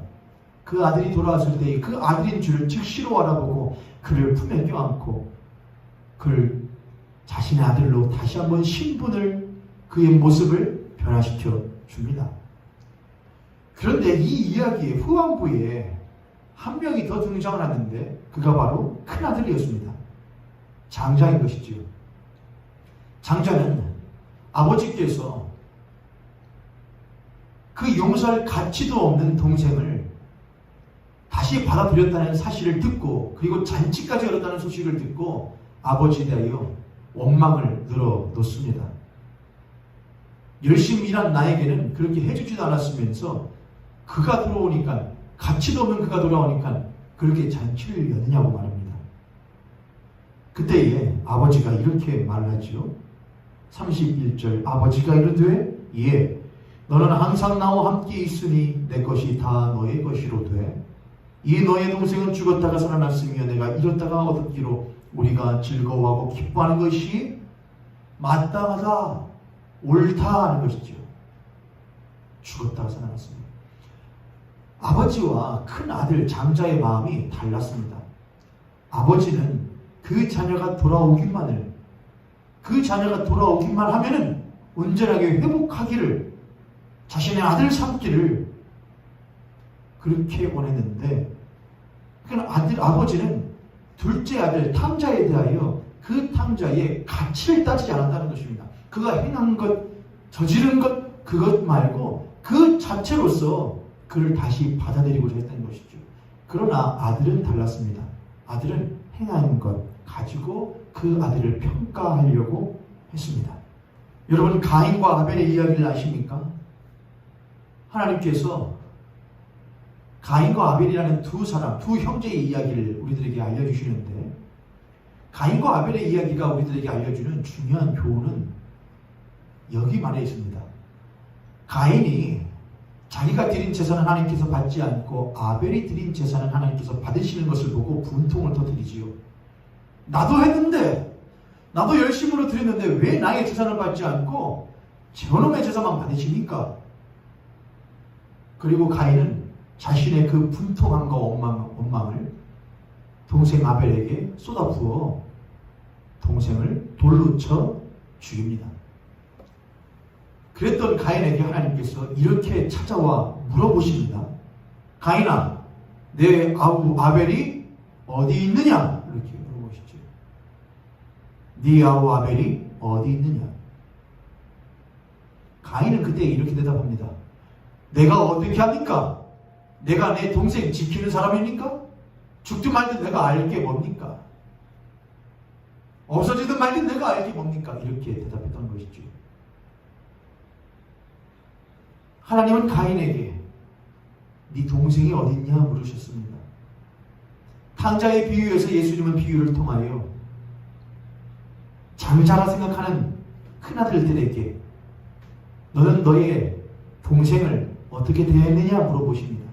그 아들이 돌아왔을 때 그 아들인 줄을 즉시로 알아보고 그를 품에 껴안고 그를 자신의 아들로 다시 한번 신분을, 그의 모습을 변화시켜 줍니다. 그런데 이 이야기의 후반부에 한 명이 더 등장을 하는데, 그가 바로 큰 아들이었습니다. 장자인 것이지요. 장자는 아버지께서 그 용서할 가치도 없는 동생을 다시 받아들였다는 사실을 듣고, 그리고 잔치까지 열었다는 소식을 듣고 아버지에 대하여 원망을 늘어놓습니다. 열심히 일한 나에게는 그렇게 해주지도 않았으면서 그가 들어오니까, 가치도 없는 그가 돌아오니까 그렇게 잔치를 여느냐고 말합니다. 그때에 아버지가 이렇게 말하지요. 31절, 아버지가 이르되 예, 너는 항상 나와 함께 있으니 내 것이 다 너의 것이로 돼. 이 너의 동생은 죽었다가 살아났으며 내가 잃었다가 얻었기로 우리가 즐거워하고 기뻐하는 것이 마땅하다, 옳다 하는 것이죠. 죽었다가 살아났습니다. 아버지와 큰 아들 장자의 마음이 달랐습니다. 아버지는 그 자녀가 돌아오기만 하면은 온전하게 회복하기를, 자신의 아들 삼기를 그렇게 원했는데, 아버지는 둘째 아들 탕자에 대하여 그 탕자의 가치를 따지지 않았다는 것입니다. 그가 행한 것, 저지른 것, 그것 말고 그 자체로서 그를 다시 받아들이고자 했다는 것이죠. 그러나 아들은 달랐습니다. 아들은 행한 것 가지고 그 아들을 평가하려고 했습니다. 여러분, 가인과 아벨의 이야기를 아십니까? 하나님께서 가인과 아벨이라는 두 형제의 이야기를 우리들에게 알려주시는데, 가인과 아벨의 이야기가 우리들에게 알려주는 중요한 교훈은 여기만에 있습니다. 가인이 자기가 드린 재산은 하나님께서 받지 않고 아벨이 드린 재산은 하나님께서 받으시는 것을 보고 분통을 터뜨리지요. 나도 했는데, 나도 열심으로 드렸는데 왜 나의 재산을 받지 않고 저놈의 재산만 받으십니까? 그리고 가인은 자신의 그 분통함과 원망을 동생 아벨에게 쏟아부어 동생을 돌로 쳐 죽입니다. 그랬던 가인에게 하나님께서 이렇게 찾아와 물어보십니다. 가인아, 내 아우 아벨이 어디 있느냐? 이렇게 물어보시죠. 네 아우 아벨이 어디 있느냐? 가인은 그때 이렇게 대답합니다. 내가 어떻게 합니까? 내가 내 동생 지키는 사람입니까? 죽든 말든 내가 알 게 뭡니까? 없어지든 말든 내가 알 게 뭡니까? 이렇게 대답했던 것이죠. 하나님은 가인에게 네 동생이 어디 있냐 물으셨습니다. 탕자의 비유에서 예수님은 비유를 통하여 장자라 생각하는 큰아들들에게 너는 너의 동생을 어떻게 대했느냐 물어보십니다.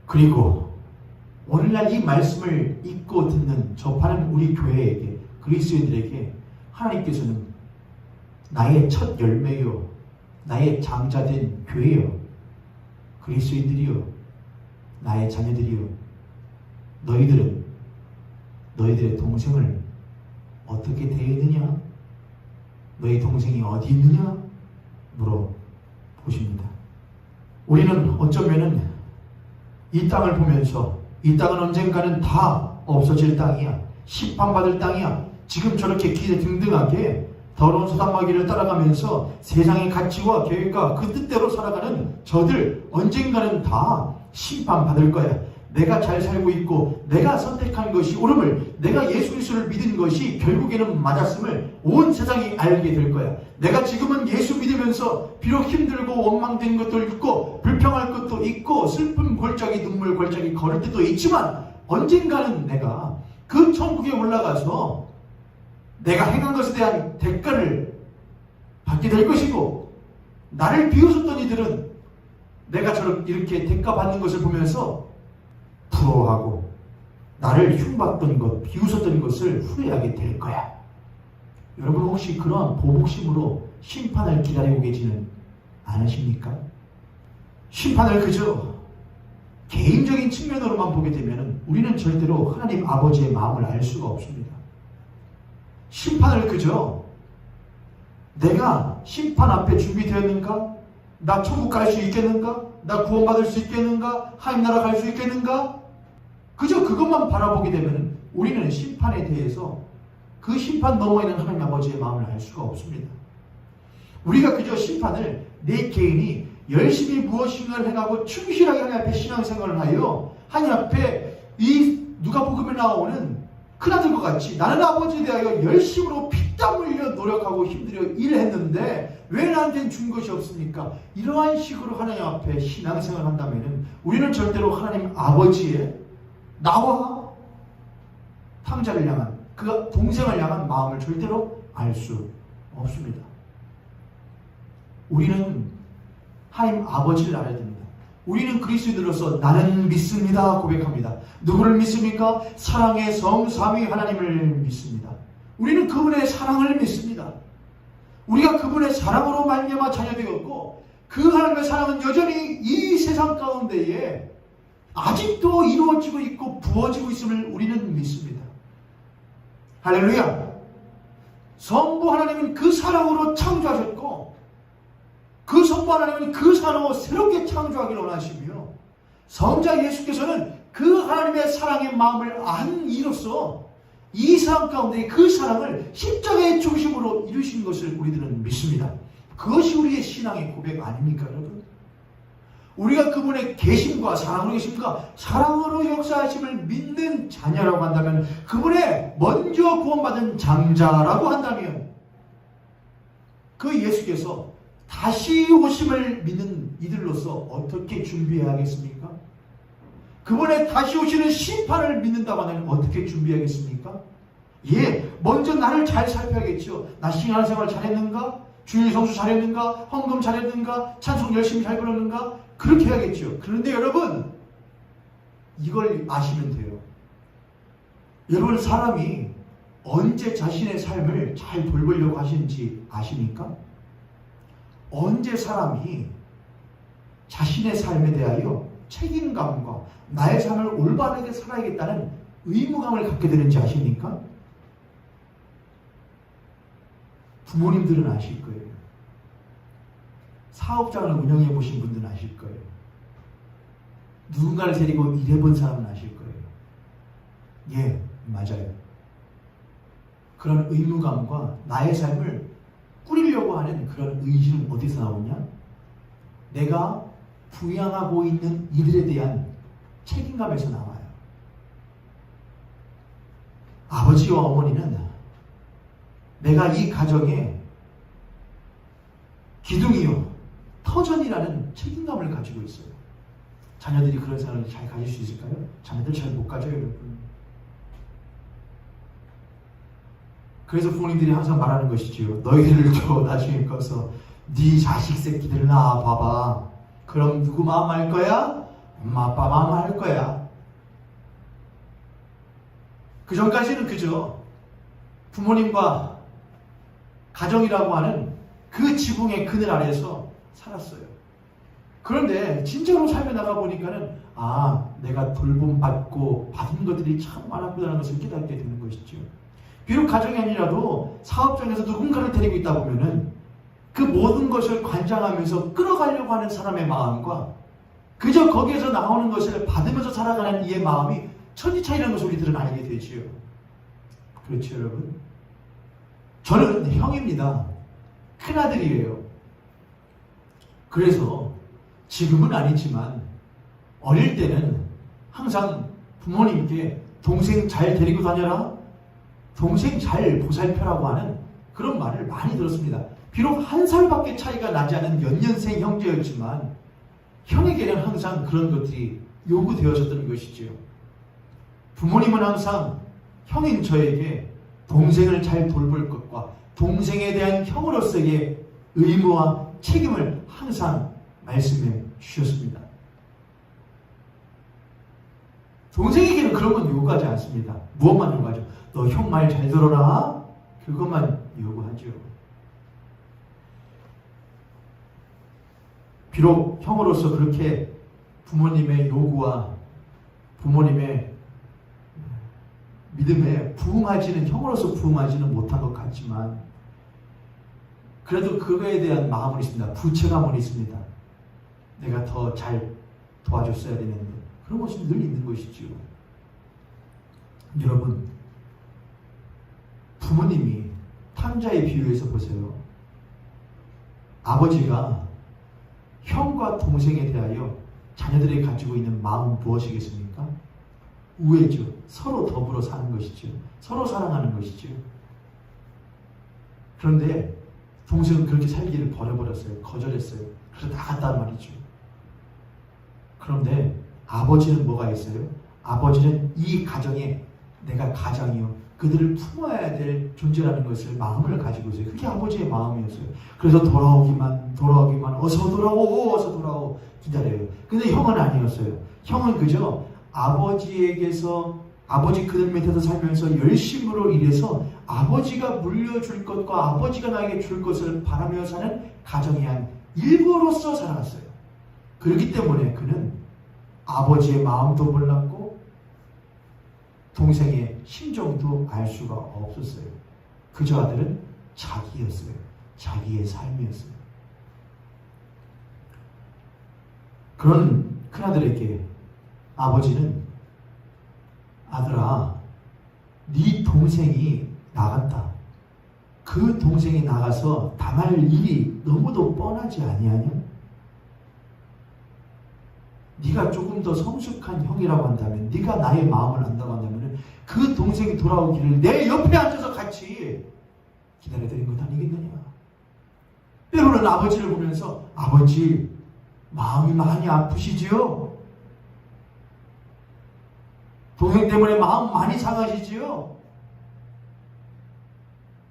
그리고 오늘날 이 말씀을 읽고 듣는 접하는 우리 교회에게, 그리스도인들에게 하나님께서는 나의 첫 열매요, 나의 장자된 교회요, 그리스도인들이요, 나의 자녀들이요, 너희들은 너희들의 동생을 어떻게 대했느냐? 너희 동생이 어디 있느냐? 물어보십니다. 우리는 어쩌면은 이 땅을 보면서 이 땅은 언젠가는 다 없어질 땅이야, 심판받을 땅이야, 지금 저렇게 기대 등등하게 더러운 소단마귀를 따라가면서 세상의 가치와 계획과 그 뜻대로 살아가는 저들 언젠가는 다 심판받을 거야. 내가 잘 살고 있고 내가 선택한 것이 옳음을, 내가 예수 그리스도를 믿은 것이 결국에는 맞았음을 온 세상이 알게 될 거야. 내가 지금은 예수 믿으면서 비록 힘들고 원망된 것도 있고 불평할 것도 있고 슬픔 골짜기 눈물 골짜기 걸을 때도 있지만 언젠가는 내가 그 천국에 올라가서 내가 행한 것에 대한 대가를 받게 될 것이고, 나를 비웃었던 이들은 내가 이렇게 대가 받는 것을 보면서 부러워하고 나를 흉봤던 것, 비웃었던 것을 후회하게 될 거야. 여러분 혹시 그러한 보복심으로 심판을 기다리고 계지는 않으십니까? 심판을 그저 개인적인 측면으로만 보게 되면 우리는 절대로 하나님 아버지의 마음을 알 수가 없습니다. 심판을 그저 내가 심판 앞에 준비되었는가? 나 천국 갈 수 있겠는가? 나 구원받을 수 있겠는가? 하나님 나라 갈 수 있겠는가? 그저 그것만 바라보게 되면 우리는 심판에 대해서 그 심판 너머에 있는 하나님 아버지의 마음을 알 수가 없습니다. 우리가 그저 심판을 내 개인이 열심히 무엇인가를 행하고 충실하게 하나님 앞에 신앙생활을 하여 하나님 앞에 이 누가복음에 나오는 큰아들과 같이 나는 아버지에 대하여 열심으로 피땀 흘려 노력하고 힘들여 일했는데 왜 나한테는 준 것이 없습니까? 이러한 식으로 하나님 앞에 신앙생활을 한다면 우리는 절대로 하나님 아버지의 나와 탕자를 향한, 그 동생을 향한 마음을 절대로 알 수 없습니다. 우리는 하나님 아버지를 알아야 됩니다. 우리는 그리스도인으로서 나는 믿습니다 고백합니다. 누구를 믿습니까? 사랑의 성 삼위 하나님을 믿습니다. 우리는 그분의 사랑을 믿습니다. 우리가 그분의 사랑으로 말미암아 자녀되었고 그 하나님의 사랑은 여전히 이 세상 가운데에 아직도 이루어지고 있고 부어지고 있음을 우리는 믿습니다. 할렐루야! 성부 하나님은 그 사랑으로 창조하셨고 그 성부 하나님은 그 사랑으로 새롭게 창조하기를 원하시며 성자 예수께서는 그 하나님의 사랑의 마음을 안 이로써 이 세상 가운데 그 사랑을 십자가의 중심으로 이루신 것을 우리들은 믿습니다. 그것이 우리의 신앙의 고백 아닙니까 여러분? 우리가 그분의 계심과 사랑으로 계심과 사랑으로 역사하심을 믿는 자녀라고 한다면, 그분의 먼저 구원받은 장자라고 한다면 그 예수께서 다시 오심을 믿는 이들로서 어떻게 준비해야겠습니까? 그분의 다시 오시는 심판을 믿는다고 하면 어떻게 준비하겠습니까? 먼저 나를 잘 살펴야겠죠. 나 신앙생활 잘했는가? 주일 성수 잘했는가? 헌금 잘했는가? 찬송 열심히 잘 부르는가? 그렇게 해야겠죠. 그런데 여러분, 이걸 아시면 돼요. 여러분, 사람이 언제 자신의 삶을 잘 돌보려고 하시는지 아십니까? 언제 사람이 자신의 삶에 대하여 책임감과 나의 삶을 올바르게 살아야겠다는 의무감을 갖게 되는지 아십니까? 부모님들은 아실 거예요. 사업장을 운영해 보신 분들은 아실 거예요. 누군가를 데리고 일해본 사람은 아실 거예요. 맞아요. 그런 의무감과 나의 삶을 꾸리려고 하는 그런 의지는 어디서 나오냐? 내가 부양하고 있는 이들에 대한 책임감에서 나와요. 아버지와 어머니는 내가 이 가정에 기둥이요, 터전이라는 책임감을 가지고 있어요. 자녀들이 그런 생활을 잘 가질 수 있을까요? 자녀들 잘 못 가져요, 여러분. 그래서 부모님들이 항상 말하는 것이지요. 너희들도 나중에 커서 네 자식 새끼들 낳아봐봐. 그럼 누구 마음 할 거야? 엄마 아빠 마음 할 거야. 그 전까지는 그저 부모님과 가정이라고 하는 그 지붕의 그늘 아래에서 살았어요. 그런데 진짜로 살며 나가 보니까는 내가 돌봄받고 받은 것들이 참 많았구나라는 것을 깨닫게 되는 것이죠. 비록 가정이 아니라도 사업장에서 누군가를 데리고 있다 보면은 그 모든 것을 관장하면서 끌어가려고 하는 사람의 마음과 그저 거기에서 나오는 것을 받으면서 살아가는 이의 마음이 천지차이라는 것을 우리들은 알게 되지요. 그렇죠, 여러분? 저는 형입니다. 큰아들이에요. 그래서 지금은 아니지만 어릴 때는 항상 부모님께 동생 잘 데리고 다녀라, 동생 잘 보살펴라고 하는 그런 말을 많이 들었습니다. 비록 한 살밖에 차이가 나지 않은 연년생 형제였지만 형에게는 항상 그런 것들이 요구되어졌던 것이지요. 부모님은 항상 형인 저에게 동생을 잘 돌볼 것과 동생에 대한 형으로서의 의무와 책임을 항상 말씀해 주셨습니다. 동생에게는 그런 건 요구하지 않습니다. 무엇만 요구하죠? 너 형 말 잘 들어라. 그것만 요구하죠. 비록 형으로서 그렇게 부모님의 요구와 부모님의 믿음에 부응하지는, 형으로서 부응하지는 못한 것 같지만 그래도 그거에 대한 마음은 있습니다. 부채감은 있습니다. 내가 더 잘 도와줬어야 되는데 그런 것이 늘 있는 것이죠. 여러분, 부모님이 탕자의 비유에서 보세요. 아버지가 형과 동생에 대하여 자녀들이 가지고 있는 마음은 무엇이겠습니까? 우애죠. 서로 더불어 사는 것이죠. 서로 사랑하는 것이죠. 그런데 동생은 그렇게 살기를 버려버렸어요. 거절했어요. 그래서 나갔단 말이죠. 그런데 아버지는 뭐가 있어요? 아버지는 이 가정에 내가 가장이요, 그들을 품어야 될 존재라는 것을 마음을 가지고 있어요. 그게 아버지의 마음이었어요. 그래서 돌아오기만 어서 돌아오 기다려요. 근데 형은 아니었어요. 형은 그저 아버지에게서, 아버지 그늘 밑에서 살면서 열심으로 일해서 아버지가 물려줄 것과 아버지가 나에게 줄 것을 바라며 사는 가정의 한 일부로서 살아갔어요. 그렇기 때문에 그는 아버지의 마음도 몰랐고 동생의 심정도 알 수가 없었어요. 그저 아들은 자기였어요. 자기의 삶이었어요. 그런 큰아들에게 아버지는 아들아, 네 동생이 나갔다. 그 동생이 나가서 당할 일이 너무도 뻔하지 아니하냐? 네가 조금 더 성숙한 형이라고 한다면, 네가 나의 마음을 안다고 한다면 그 동생이 돌아오기를 내 옆에 앉아서 같이 기다려드린 것 아니겠느냐? 때로는 아버지를 보면서 아버지 마음이 많이 아프시지요? 동생 때문에 마음 많이 상하시지요?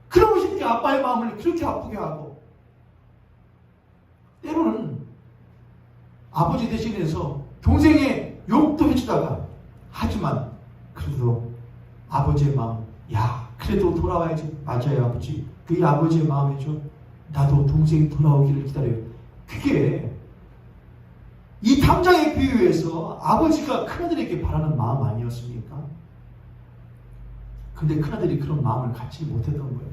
그러고 싶게 아빠의 마음을 그렇게 아프게 하고, 때로는 아버지 대신해서 동생의 욕도 해주다가, 하지만 그래도 아버지의 마음, 야 그래도 돌아와야지. 맞아요 아버지, 그게 아버지의 마음이죠. 나도 동생이 돌아오기를 기다려요. 그게 이 탕자의 비유에서 아버지가 큰아들에게 바라는 마음 아니었습니까? 근데 큰아들이 그런 마음을 갖지 못했던 거예요.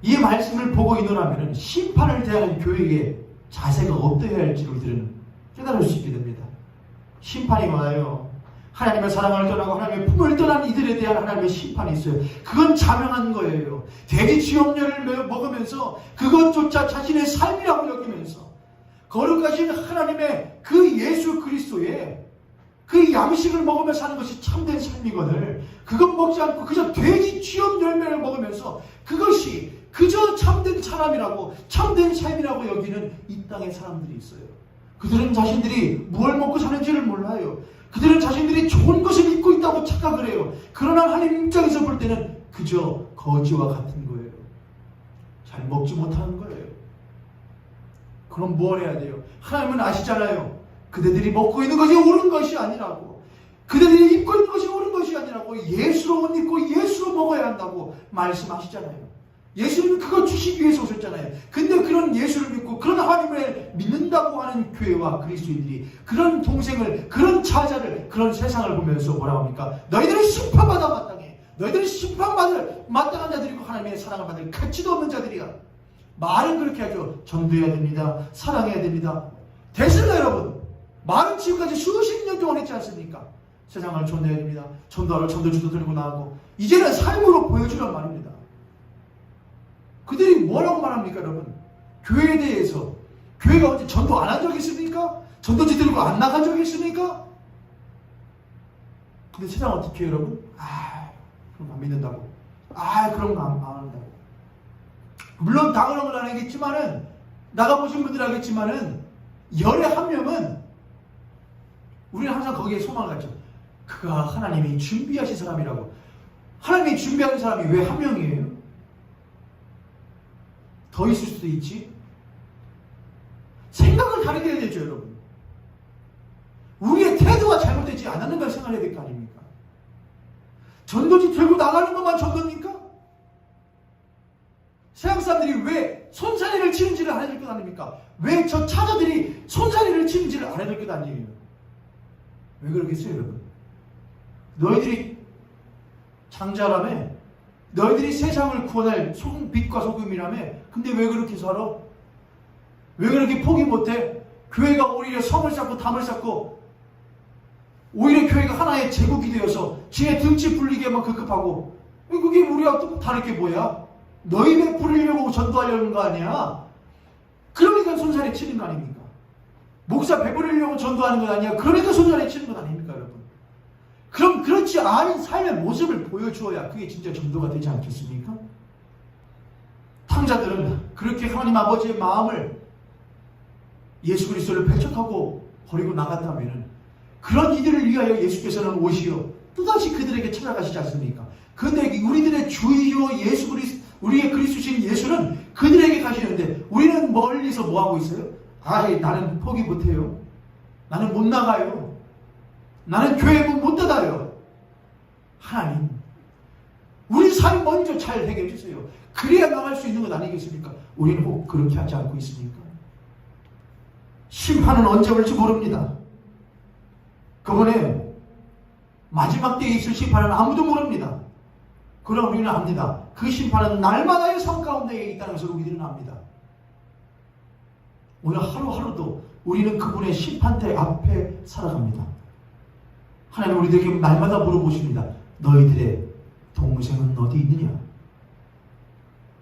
이 말씀을 보고 있노라면 심판을 대하는 교육의 자세가 어떠해야 할지 우리들은 깨달을 수 있게 됩니다. 심판이 와요. 하나님의 사랑을 떠나고 하나님의 품을 떠난 이들에 대한 하나님의 심판이 있어요. 그건 자명한 거예요. 돼지 쥐염려를 먹으면서 그것조차 자신의 삶이라고 여기면서 거룩하신 하나님의 그 예수 그리스도의 그 양식을 먹으며 사는 것이 참된 삶이거늘, 그것 먹지 않고 그저 돼지 쥐염 열매를 먹으면서 그것이 그저 참된 사람이라고, 참된 삶이라고 여기는 이 땅의 사람들이 있어요. 그들은 자신들이 무엇을 먹고 사는지를 몰라요. 그들은 자신들이 좋은 것을 입고 있다고 착각을 해요. 그러나 하나님 입장에서 볼 때는 그저 거지와 같은 거예요. 잘 먹지 못하는 거예요. 그럼 뭘 해야 돼요? 하나님은 아시잖아요. 그들이 먹고 있는 것이 옳은 것이 아니라고, 그들이 입고 있는 것이 옳은 것이 아니라고, 예수로 옷 입고 예수로 먹어야 한다고 말씀하시잖아요. 예수님은 그걸 주시기 위해서 오셨잖아요. 근데 그런 예수를 믿고 그런 하나님을 믿는다고 하는 교회와 그리스도인들이 그런 동생을, 그런 자자를, 그런 세상을 보면서 뭐라고 합니까? 너희들은 심판받아 마땅해. 너희들은 심판받을 마땅한 자들이고 하나님의 사랑을 받을 가치도 없는 자들이야. 말은 그렇게 하죠. 전도해야 됩니다. 사랑해야 됩니다. 됐습니다, 여러분. 말은 지금까지 수십 년 동안 했지 않습니까? 세상을 전도해야 됩니다. 전도하러 전도주도 들고 나가고, 이제는 삶으로 보여주란 말입니다. 그들이 뭐라고 말합니까, 여러분? 교회에 대해서. 교회가 언제 전도 안 한 적이 있습니까? 전도지 들고 안 나간 적이 있습니까? 근데 세상 어떻게 해요, 여러분? 그런 거 안 믿는다고. 그런 거 안 한다고. 물론 다 그런 건 아니겠지만은, 나가보신 분들 알겠지만은, 열의 한 명은, 우리는 항상 거기에 소망을 갖죠. 그가 하나님이 준비하신 사람이라고. 하나님이 준비하는 사람이 왜 한 명이에요? 더 있을 수도 있지. 생각을 다르게 해야 되죠, 여러분. 우리의 태도가 잘못되지 않았는 걸 생각해야 될 거 아닙니까? 전도지 들고 나가는 것만 전도입니까? 세상 사람들이 왜 손사래를 치는지를 알아야 될 것 아닙니까? 왜 저 차자들이 손사래를 치는지를 알아야 될 것 아니에요? 왜 그러겠어요, 여러분? 너희들이 장자라며, 너희들이 세상을 구원할 빛과 소금이라며, 근데 왜 그렇게 살아? 왜 그렇게 포기 못해? 교회가 오히려 성을 쌓고 담을 쌓고, 오히려 교회가 하나의 제국이 되어서 지네 등치 불리게만 급급하고, 그게 우리와 또 다를 게 뭐야? 너희네 부리려고 전도하려는 거 아니야? 그러니까 손살에 치는 거 아닙니까? 목사 배부리려고 전도하는 건 아니야? 그러니까 손살에 치는 건 아닙니까, 여러분? 그럼 그렇지 않은 삶의 모습을 보여주어야 그게 진짜 전도가 되지 않겠습니까? 탕자들은 그렇게 하나님 아버지의 마음을, 예수 그리스도를 배척하고 버리고 나갔다면, 그런 이들을 위하여 예수께서는 오시어 또다시 그들에게 찾아가시지 않습니까? 그런데 우리들의 주요 우리의 그리스도신 예수는 그들에게 가시는데, 우리는 멀리서 뭐하고 있어요? 나는 포기 못해요. 나는 못 나가요. 나는 교회 문 못 닫아요. 하나님, 우리 삶 먼저 잘 되게 해주세요. 그래야 나갈 수 있는 것 아니겠습니까? 우리는 꼭 그렇게 하지 않고 있습니까? 심판은 언제 올지 모릅니다. 그번에 마지막 때에 있을 심판은 아무도 모릅니다. 그러나 우리는 압니다. 그 심판은 날마다의 삶 가운데에 있다는 것을 우리들은 압니다. 오늘 하루하루도 우리는 그분의 심판대 앞에 살아갑니다. 하나님 우리들에게 날마다 물어보십니다. 너희들의 동생은 어디 있느냐?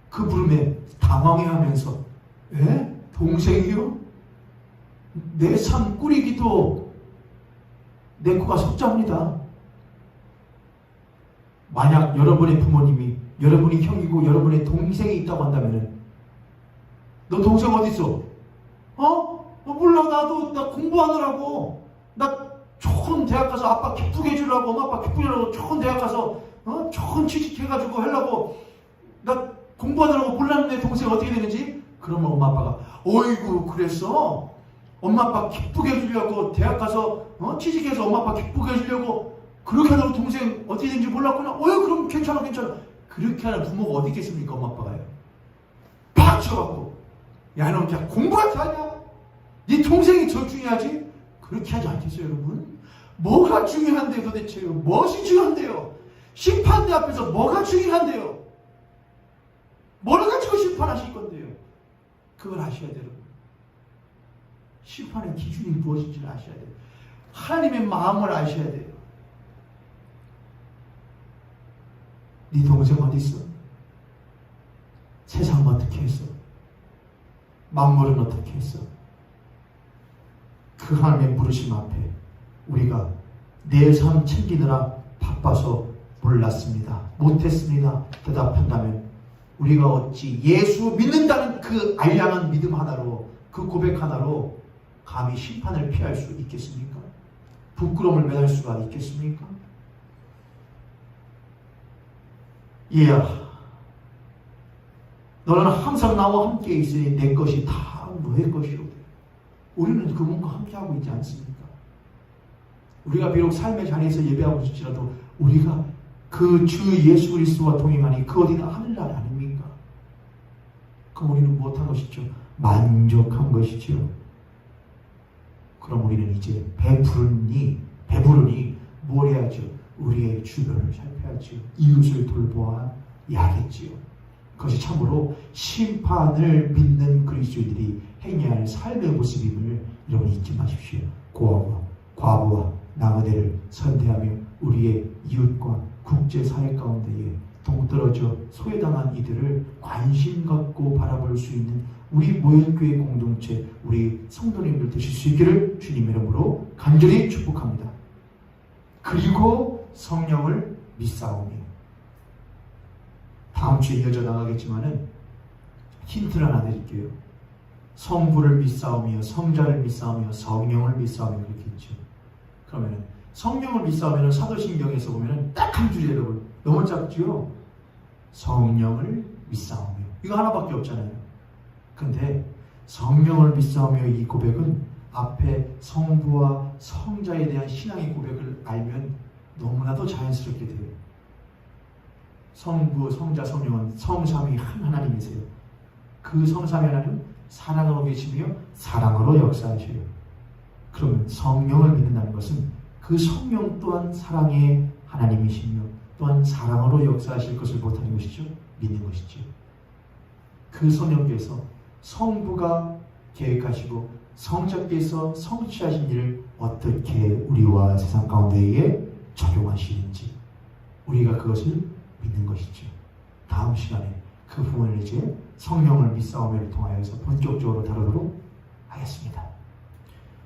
그 부름에 당황해하면서, 에? 동생이요? 내 삶 꾸리기도 내 코가 석자입니다. 만약 여러분의 부모님이 여러분이 형이고 여러분의 동생이 있다고 한다면은, 너 동생 어디 있어? 몰라. 나 공부하느라고. 나 좋은 대학 가서 아빠 기쁘게 해주려고, 엄마 아빠 기쁘게 해주려고 좋은 대학 가서 좋은 취직해가지고 하려고, 나 공부하느라고 몰랐는데 동생 어떻게 되는지? 그러면 엄마 아빠가, 어이구 그랬어? 엄마 아빠 기쁘게 해주려고 대학 가서 취직해서 엄마 아빠 기쁘게 해주려고 그렇게 하다가 동생 어떻게 되는지 몰랐구나. 그럼 괜찮아. 그렇게 하는 부모가 어디 있겠습니까? 엄마 아빠가요. 팍 쳐갖고, 야 너 그냥 공부하지 않냐? 네 동생이 더 중요하지? 그렇게 하지 않겠어요, 여러분? 뭐가 중요한데요, 도대체요? 무엇이 중요한데요? 심판대 앞에서 뭐가 중요한데요? 뭘 가지고 심판하실 건데요? 그걸 아셔야 돼요, 여러분. 심판의 기준이 무엇인지를 아셔야 돼요. 하나님의 마음을 아셔야 돼요. 네 동생 어디 있어? 세상 어떻게 했어? 만물은 어떻게 했어? 그 하나님의 부르심 앞에 우리가 내 삶 챙기느라 바빠서 몰랐습니다, 못했습니다 대답한다면, 우리가 어찌 예수 믿는다는 그 알량한 믿음 하나로, 그 고백 하나로 감히 심판을 피할 수 있겠습니까? 부끄러움을 면할 수가 있겠습니까? 얘야, 너는 항상 나와 함께 있으니 내 것이 다 너의 것이오. 우리는 그분과 함께하고 있지 않습니까? 우리가 비록 삶의 자리에서 예배하고 있을지라도 우리가 그 주 예수 그리스도와 동행하니 그 어디는 하늘나라 아닙니까? 그럼 우리는 무엇한 것이죠? 만족한 것이죠. 그럼 우리는 이제 배부르니 뭘 해야죠? 우리의 주변을 살펴야죠. 이웃을 돌보아야겠지요. 그것이 참으로 심판을 믿는 그리스도인들이 행해야 할 삶의 모습임을 여러분 잊지 마십시오. 과부와 나그네를 선대하며 우리의 이웃과 국제사회 가운데에 동떨어져 소외당한 이들을 관심 갖고 바라볼 수 있는 우리 모현교회 공동체, 우리 성도님들 되실 수 있기를 주님 이름으로 간절히 축복합니다. 그리고 성령을 믿사오며, 다음 주에 이어져 나가겠지만은 힌트를 하나 드릴게요. 성부를 믿사오며, 성자를 믿사오며, 성령을 믿사오며 그렇게 있죠. 그러면은 성령을 믿사오면 사도신경에서 보면은 딱 한 줄이에요. 너무 짧죠? 성령을 믿사오며, 이거 하나밖에 없잖아요. 근데 성령을 믿사오며 이 고백은 앞에 성부와 성자에 대한 신앙의 고백을 알면 너무나도 자연스럽게 돼요. 성부, 성자, 성령은 성삼위 한 하나님이세요. 그 성삼위 하나님 사랑으로 계시며 사랑으로 역사하셔요. 그러면 성령을 믿는다는 것은 그 성령 또한 사랑의 하나님이시며 또한 사랑으로 역사하실 것을 못하는 것이죠. 믿는 것이죠. 그 성령께서 성부가 계획하시고 성자께서 성취하신 일을 어떻게 우리와 세상 가운데에 적용하시는지 우리가 그것을 믿는 것이죠. 다음 시간에 그 부분을 이제 성령을 믿사오며를 통하여서 본격적으로 다루도록 하겠습니다.